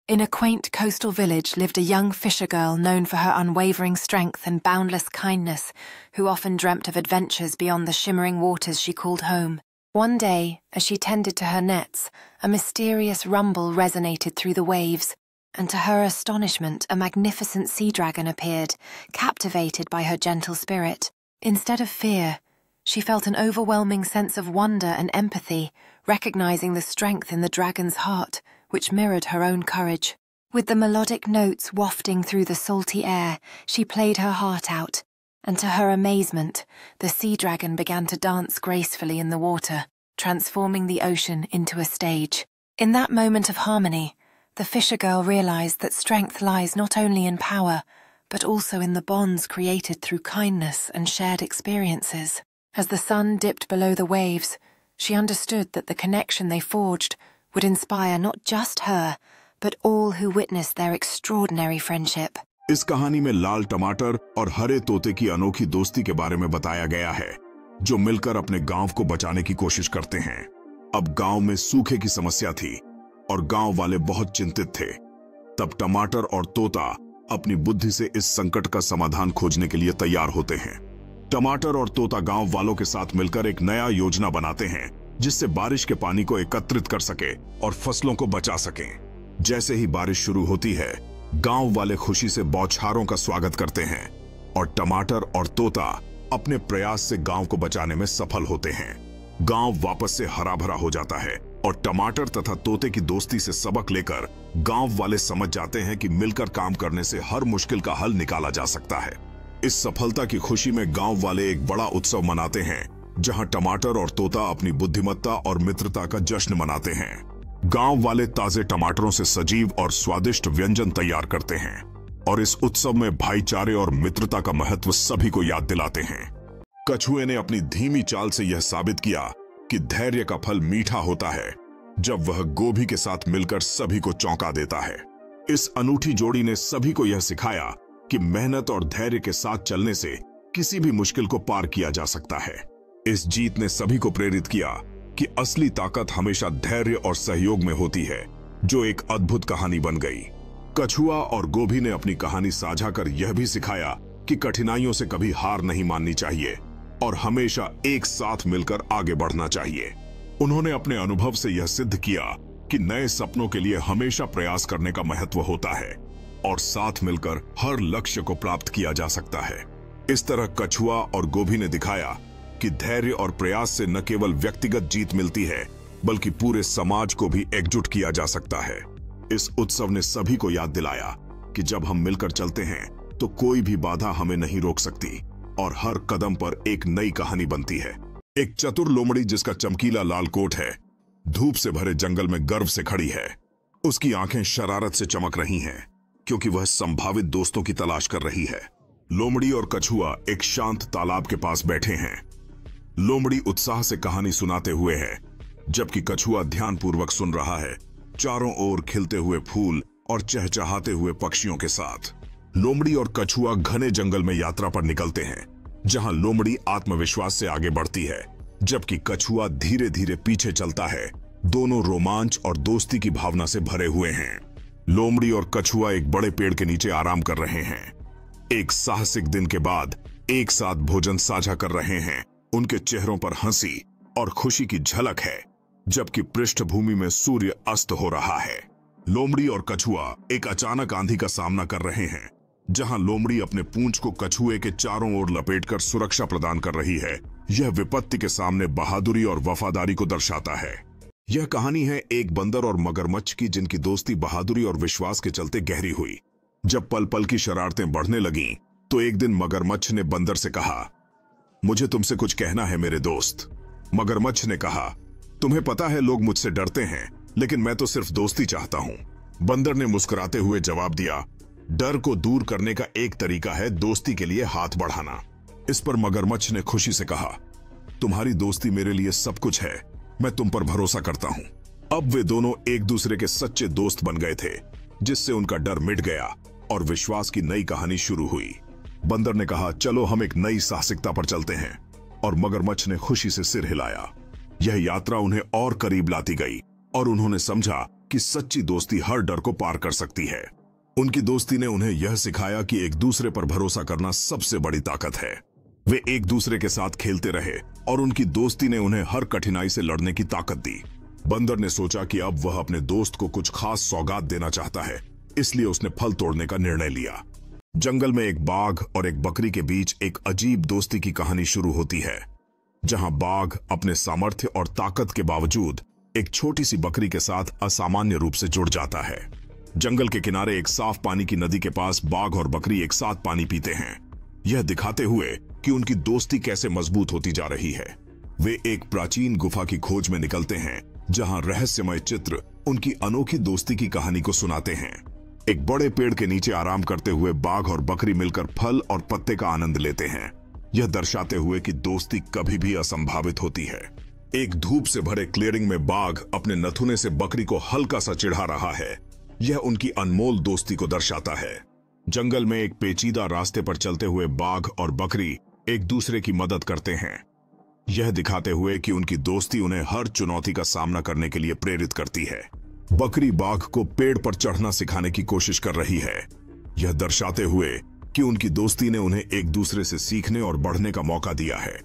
In a quaint coastal village lived a young fisher girl known for her unwavering strength and boundless kindness, who often dreamt of adventures beyond the shimmering waters she called home. One day, as she tended to her nets, a mysterious rumble resonated through the waves, and to her astonishment, a magnificent sea dragon appeared, captivated by her gentle spirit. Instead of fear, she felt an overwhelming sense of wonder and empathy, recognizing the strength in the dragon's heart, which mirrored her own courage. With the melodic notes wafting through the salty air, she played her heart out, and to her amazement, the sea dragon began to dance gracefully in the water, transforming the ocean into a stage. In that moment of harmony, the fisher girl realized that strength lies not only in power, but also in the bonds created through kindness and shared experiences. As the sun dipped below the waves, she understood that the connection they forged would inspire not just her, but all who witnessed their extraordinary friendship. इस कहानी में लाल टमाटर और हरे तोते की अनोखी दोस्ती के बारे में बताया गया है, जो मिलकर अपने गांव को बचाने की कोशिश करते हैं। अब गांव में सूखे की समस्या थी और गांव वाले बहुत चिंतित थे। तब टमाटर और तोता अपनी बुद्धि से इस संकट का समाधान खोजने के लिए तैयार होते हैं। टमाटर और तोता गांव वालों के साथ मिलकर एक नया योजना बनाते हैं, जिससे बारिश के पानी को एकत्रित कर सके और फसलों को बचा सकें। जैसे ही बारिश शुरू होती है, गांव वाले खुशी से बौछारों का स्वागत करते हैं और टमाटर और तोता अपने प्रयास से गांव को बचाने में सफल होते हैं। गांव वापस से हरा भरा हो जाता है और टमाटर तथा तोते की दोस्ती से सबक लेकर गांव वाले समझ जाते हैं कि मिलकर काम करने से हर मुश्किल का हल निकाला जा सकता है। इस सफलता की खुशी में गांव वाले एक बड़ा उत्सव मनाते हैं, जहां टमाटर और तोता अपनी बुद्धिमत्ता और मित्रता का जश्न मनाते हैं। गांव वाले ताजे टमाटरों से सजीव और स्वादिष्ट व्यंजन तैयार करते हैं और इस उत्सव में भाईचारे और मित्रता का महत्व सभी को याद दिलाते हैं। कछुए ने अपनी धीमी चाल से यह साबित किया कि धैर्य का फल मीठा होता है, जब वह गोभी के साथ मिलकर सभी को चौंका देता है। इस अनूठी जोड़ी ने सभी को यह सिखाया कि मेहनत और धैर्य के साथ चलने से किसी भी मुश्किल को पार किया जा सकता है। इस जीत ने सभी को प्रेरित किया कि असली ताकत हमेशा धैर्य और सहयोग में होती है, जो एक अद्भुत कहानी बन गई। कछुआ और गोभी ने अपनी कहानी साझा कर यह भी सिखाया कि कठिनाइयों से कभी हार नहीं माननी चाहिए और हमेशा एक साथ मिलकर आगे बढ़ना चाहिए। उन्होंने अपने अनुभव से यह सिद्ध किया कि नए सपनों के लिए हमेशा प्रयास करने का महत्व होता है और साथ मिलकर हर लक्ष्य को प्राप्त किया जा सकता है। इस तरह कछुआ और गोभी ने दिखाया कि धैर्य और प्रयास से न केवल व्यक्तिगत जीत मिलती है, बल्कि पूरे समाज को भी एकजुट किया जा सकता है। इस उत्सव ने सभी को याद दिलाया कि जब हम मिलकर चलते हैं तो कोई भी बाधा हमें नहीं रोक सकती और हर कदम पर एक नई कहानी बनती है। एक चतुर लोमड़ी जिसका चमकीला लाल कोट है, धूप से भरे जंगल में गर्व से खड़ी है। उसकी आंखें शरारत से चमक रही हैं, क्योंकि वह संभावित दोस्तों की तलाश कर रही है। लोमड़ी और कछुआ एक शांत तालाब के पास बैठे हैं। लोमड़ी उत्साह से कहानी सुनाते हुए है, जबकि कछुआ ध्यानपूर्वक सुन रहा है, चारों ओर खिलते हुए फूल और चहचहाते हुए पक्षियों के साथ। लोमड़ी और कछुआ घने जंगल में यात्रा पर निकलते हैं, जहां लोमड़ी आत्मविश्वास से आगे बढ़ती है, जबकि कछुआ धीरे धीरे पीछे चलता है। दोनों रोमांच और दोस्ती की भावना से भरे हुए हैं। लोमड़ी और कछुआ एक बड़े पेड़ के नीचे आराम कर रहे हैं। एक साहसिक दिन के बाद एक साथ भोजन साझा कर रहे हैं। उनके चेहरों पर हंसी और खुशी की झलक है, जबकि पृष्ठभूमि में सूर्य अस्त हो रहा है। लोमड़ी और कछुआ एक अचानक आंधी का सामना कर रहे हैं, जहां लोमड़ी अपने पूंछ को कछुए के चारों ओर लपेटकर सुरक्षा प्रदान कर रही है। यह विपत्ति के सामने बहादुरी और वफादारी को दर्शाता है। यह कहानी है एक बंदर और मगरमच्छ की, जिनकी दोस्ती बहादुरी और विश्वास के चलते गहरी हुई। जब पल पल की शरारतें बढ़ने लगीं, तो एक दिन मगरमच्छ ने बंदर से कहा, मुझे तुमसे कुछ कहना है मेरे दोस्त। मगरमच्छ ने कहा, तुम्हें पता है लोग मुझसे डरते हैं, लेकिन मैं तो सिर्फ दोस्ती चाहता हूं। बंदर ने मुस्कुराते हुए जवाब दिया, डर को दूर करने का एक तरीका है दोस्ती के लिए हाथ बढ़ाना। इस पर मगरमच्छ ने खुशी से कहा, तुम्हारी दोस्ती मेरे लिए सब कुछ है, मैं तुम पर भरोसा करता हूं। अब वे दोनों एक दूसरे के सच्चे दोस्त बन गए थे, जिससे उनका डर मिट गया और विश्वास की नई कहानी शुरू हुई। बंदर ने कहा, चलो हम एक नई साहसिकता पर चलते हैं, और मगरमच्छ ने खुशी से सिर हिलाया। यह यात्रा उन्हें और करीब लाती गई और उन्होंने समझा कि सच्ची दोस्ती हर डर को पार कर सकती है। उनकी दोस्ती ने उन्हें यह सिखाया कि एक दूसरे पर भरोसा करना सबसे बड़ी ताकत है। वे एक दूसरे के साथ खेलते रहे और उनकी दोस्ती ने उन्हें हर कठिनाई से लड़ने की ताकत दी। बंदर ने सोचा कि अब वह अपने दोस्त को कुछ खास सौगात देना चाहता है, इसलिए उसने फल तोड़ने का निर्णय लिया। जंगल में एक बाघ और एक बकरी के बीच एक अजीब दोस्ती की कहानी शुरू होती है, जहां बाघ अपने सामर्थ्य और ताकत के बावजूद एक छोटी सी बकरी के साथ असामान्य रूप से जुड़ जाता है। जंगल के किनारे एक साफ पानी की नदी के पास बाघ और बकरी एक साथ पानी पीते हैं, यह दिखाते हुए कि उनकी दोस्ती कैसे मजबूत होती जा रही है। वे एक प्राचीन गुफा की खोज में निकलते हैं, जहां रहस्यमय चित्र उनकी अनोखी दोस्ती की कहानी को सुनाते हैं। एक बड़े पेड़ के नीचे आराम करते हुए बाघ और बकरी मिलकर फल और पत्ते का आनंद लेते हैं, यह दर्शाते हुए कि दोस्ती कभी भी असंभावित होती है। एक धूप से भरे क्लियरिंग में बाघ अपने नथुने से बकरी को हल्का सा चिढ़ा रहा है, यह उनकी अनमोल दोस्ती को दर्शाता है। जंगल में एक पेचीदा रास्ते पर चलते हुए बाघ और बकरी एक दूसरे की मदद करते हैं, यह दिखाते हुए कि उनकी दोस्ती उन्हें हर चुनौती का सामना करने के लिए प्रेरित करती है। बकरी बाघ को पेड़ पर चढ़ना सिखाने की कोशिश कर रही है, यह दर्शाते हुए कि उनकी दोस्ती ने उन्हें एक दूसरे से सीखने और बढ़ने का मौका दिया है।